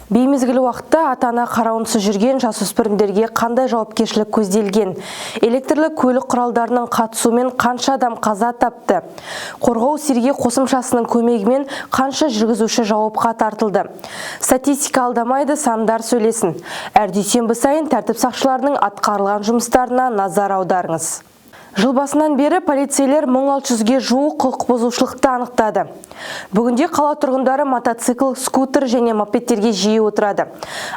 Беймезгіл уақытта ата-ана қарауынсыз жүрген жасөспірімдерге қандай жауапкершілік көзделген? Электрлі көлік құралдарының қатысуымен қанша адам қаза тапты? Қорғау Сергей қосымшасының көмегімен қанша жүргізуші жауапқа тартылды? Статистика алдамайды, сандар сөйлесін. Әр дүйсенбі сайын тәртіп сақшыларының атқарылған жұмыстарына назар аударыңыз. Жыл басынан бері полицейлер 1600-ге жуық құқық бұзушылықты анықтады. Бүгінде қала тұрғындары мотоцикл, скутер және мопедтерге жиі отырады.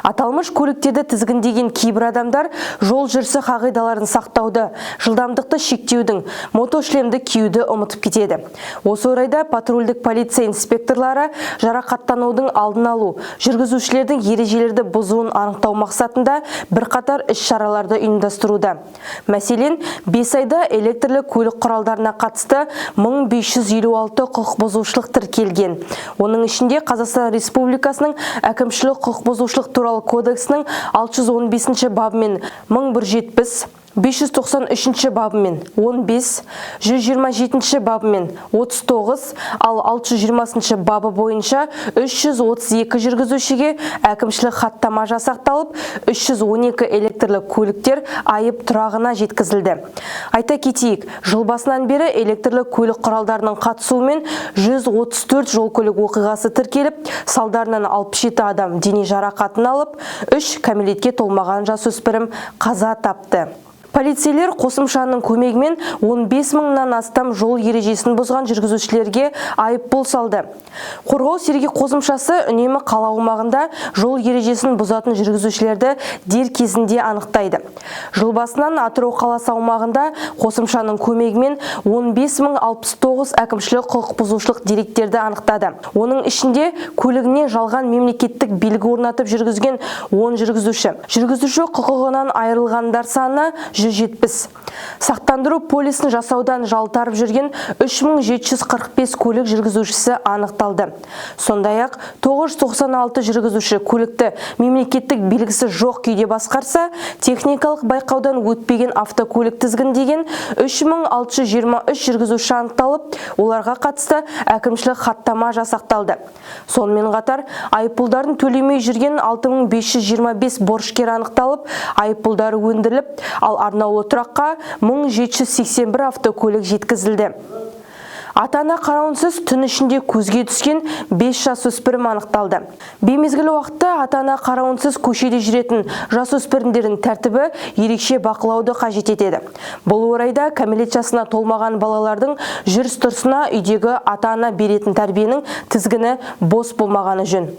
Аталмыш көліктерді тізгіндеген кейбір адамдар жол жүрісі қағидаларын сақтауды, жылдамдықты шектеудің, мотошлемді киюді ұмытып кетеді. Осы орайда патрульдік полиция инспекторлары жарақаттанудың алдын алу, жүргізушілердің ережелерді бұзуын анықтау мақсатында бірқатар іс-шараларды ұйымдастыруда. Мәселен, 5 айда электрлі көлік құралдарына қатысты 1556 құқық бұзушылық тіркелген. Оның ішінде Қазақстан Республикасының әкімшілік құқық бұзушылық туралы кодексінің 615 бабымен 1170, 593 бабымен 15, 127 бабымен 39, ал 620 бабы бойынша 332 жүргізушіге әкімшілік хаттама жасақталып, 312 электрлі көліктер айып тұрағына жеткізілді. Айта кетейік, жыл басынан бері электрлі көлік құралдарының қатысуымен 134 жол көлік оқиғасы тіркеліп, салдарынан 67 адам дене жарақатын алып, 3 кәмелетке толмаған жасөспірім қаза тапты. Полицейлер қосымшаның көмегімен 15 мыңнан астам жол ережесін бұзған жүргізушілерге айыппұл салды. Қорғау Сергей қосымшасы үнемі қала аумағында жол ережесін бұзатын жүргізушілерді дер кезінде анықтайды. Жыл басынан Атырау қаласы аумағында қосымшаның көмегімен 15069 әкімшілік құқық бұзушылық деректерді анықтады. Оның ішінде көлігіне жалған мемлекеттік белгі орнатып жүргізген 10 жүргізуші. Жүргізуші құқығынан айырылғандар саны 170. Сақтандыру полисін жасаудан жалтарып жүрген 3745 көлік жүргізушісі анықталды. Сондай-ақ 996 жүргізуші көлікті мемлекеттік белгісі жоқ күйде басқарса, техникалық байқаудан өтпеген автокөлік тізгіндеген 3623 жүргізуші анықталып, оларға қатысты әкімшілік хаттама жасақталды. Сонымен қатар, айыппұлдарын төлемей жүрген 6525 борышкер анықталып, айыппұлдары өндіріліп, ал арнаулы тұраққа 1781 автокөлік жеткізілді. Ата-ана қарауынсыз түн ішінде көзге түскен 5 жасөспірім анықталды. Беймезгіл уақытта ата-ана қарауынсыз көшеде жүретін жасөспірімдердің тәртібі ерекше бақылауды қажет етеді. Бұл орайда кәмелет жасына толмаған балалардың жүріс-тұрысына үйдегі ата-ана беретін тәрбиенің тізгіні бос болмағаны жөн.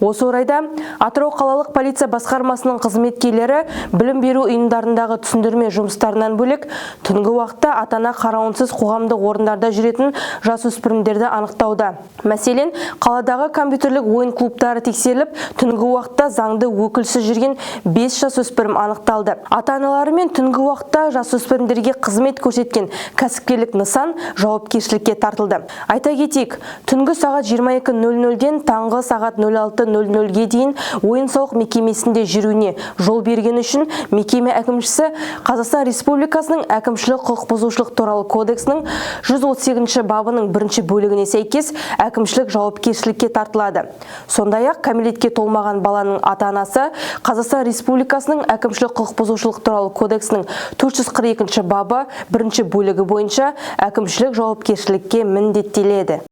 Осы орайда Атырау қалалық полиция басқармасының қызметкерлері білім беру ұйымдарындағы түсіндірме жұмыстарынан бөлек түнгі уақытта ата-ана қарауынсыз қоғамдық орындарда жүретін жасөспірімдерді анықтауда. Мәселен, қаладағы компьютерлік ойын клубтары тексеріліп, түнгі уақытта заңды өкілсіз жүрген 5 жасөспірім анықталды. Ата-аналары мен түнгі уақытта жасөспірімдерге қызмет көрсеткен кәсіпкерлік нысан жауапкершілікке тартылды. Айта кетейік, түнгі сағат 22:00-ден таңғы сағат 06:00-ге дейін ойын-сауық мекемесінде жүруіне жол берген үшін мекеме әкімшісі Қазақстан Республикасының әкімшілік құқық бұзушылық туралы кодексінің 138 бабының 1 бөлігіне сәйкес әкімшілік жауапкершілікке тартылады. Сондай-ақ кәмелетке толмаған баланың ата-анасы Қазақстан Республикасының әкімшілік құқық бұзушылық туралы кодексінің 442 бабы 1 бөлігі бойынша әкімшілік жауапкершілікке міндеттеледі.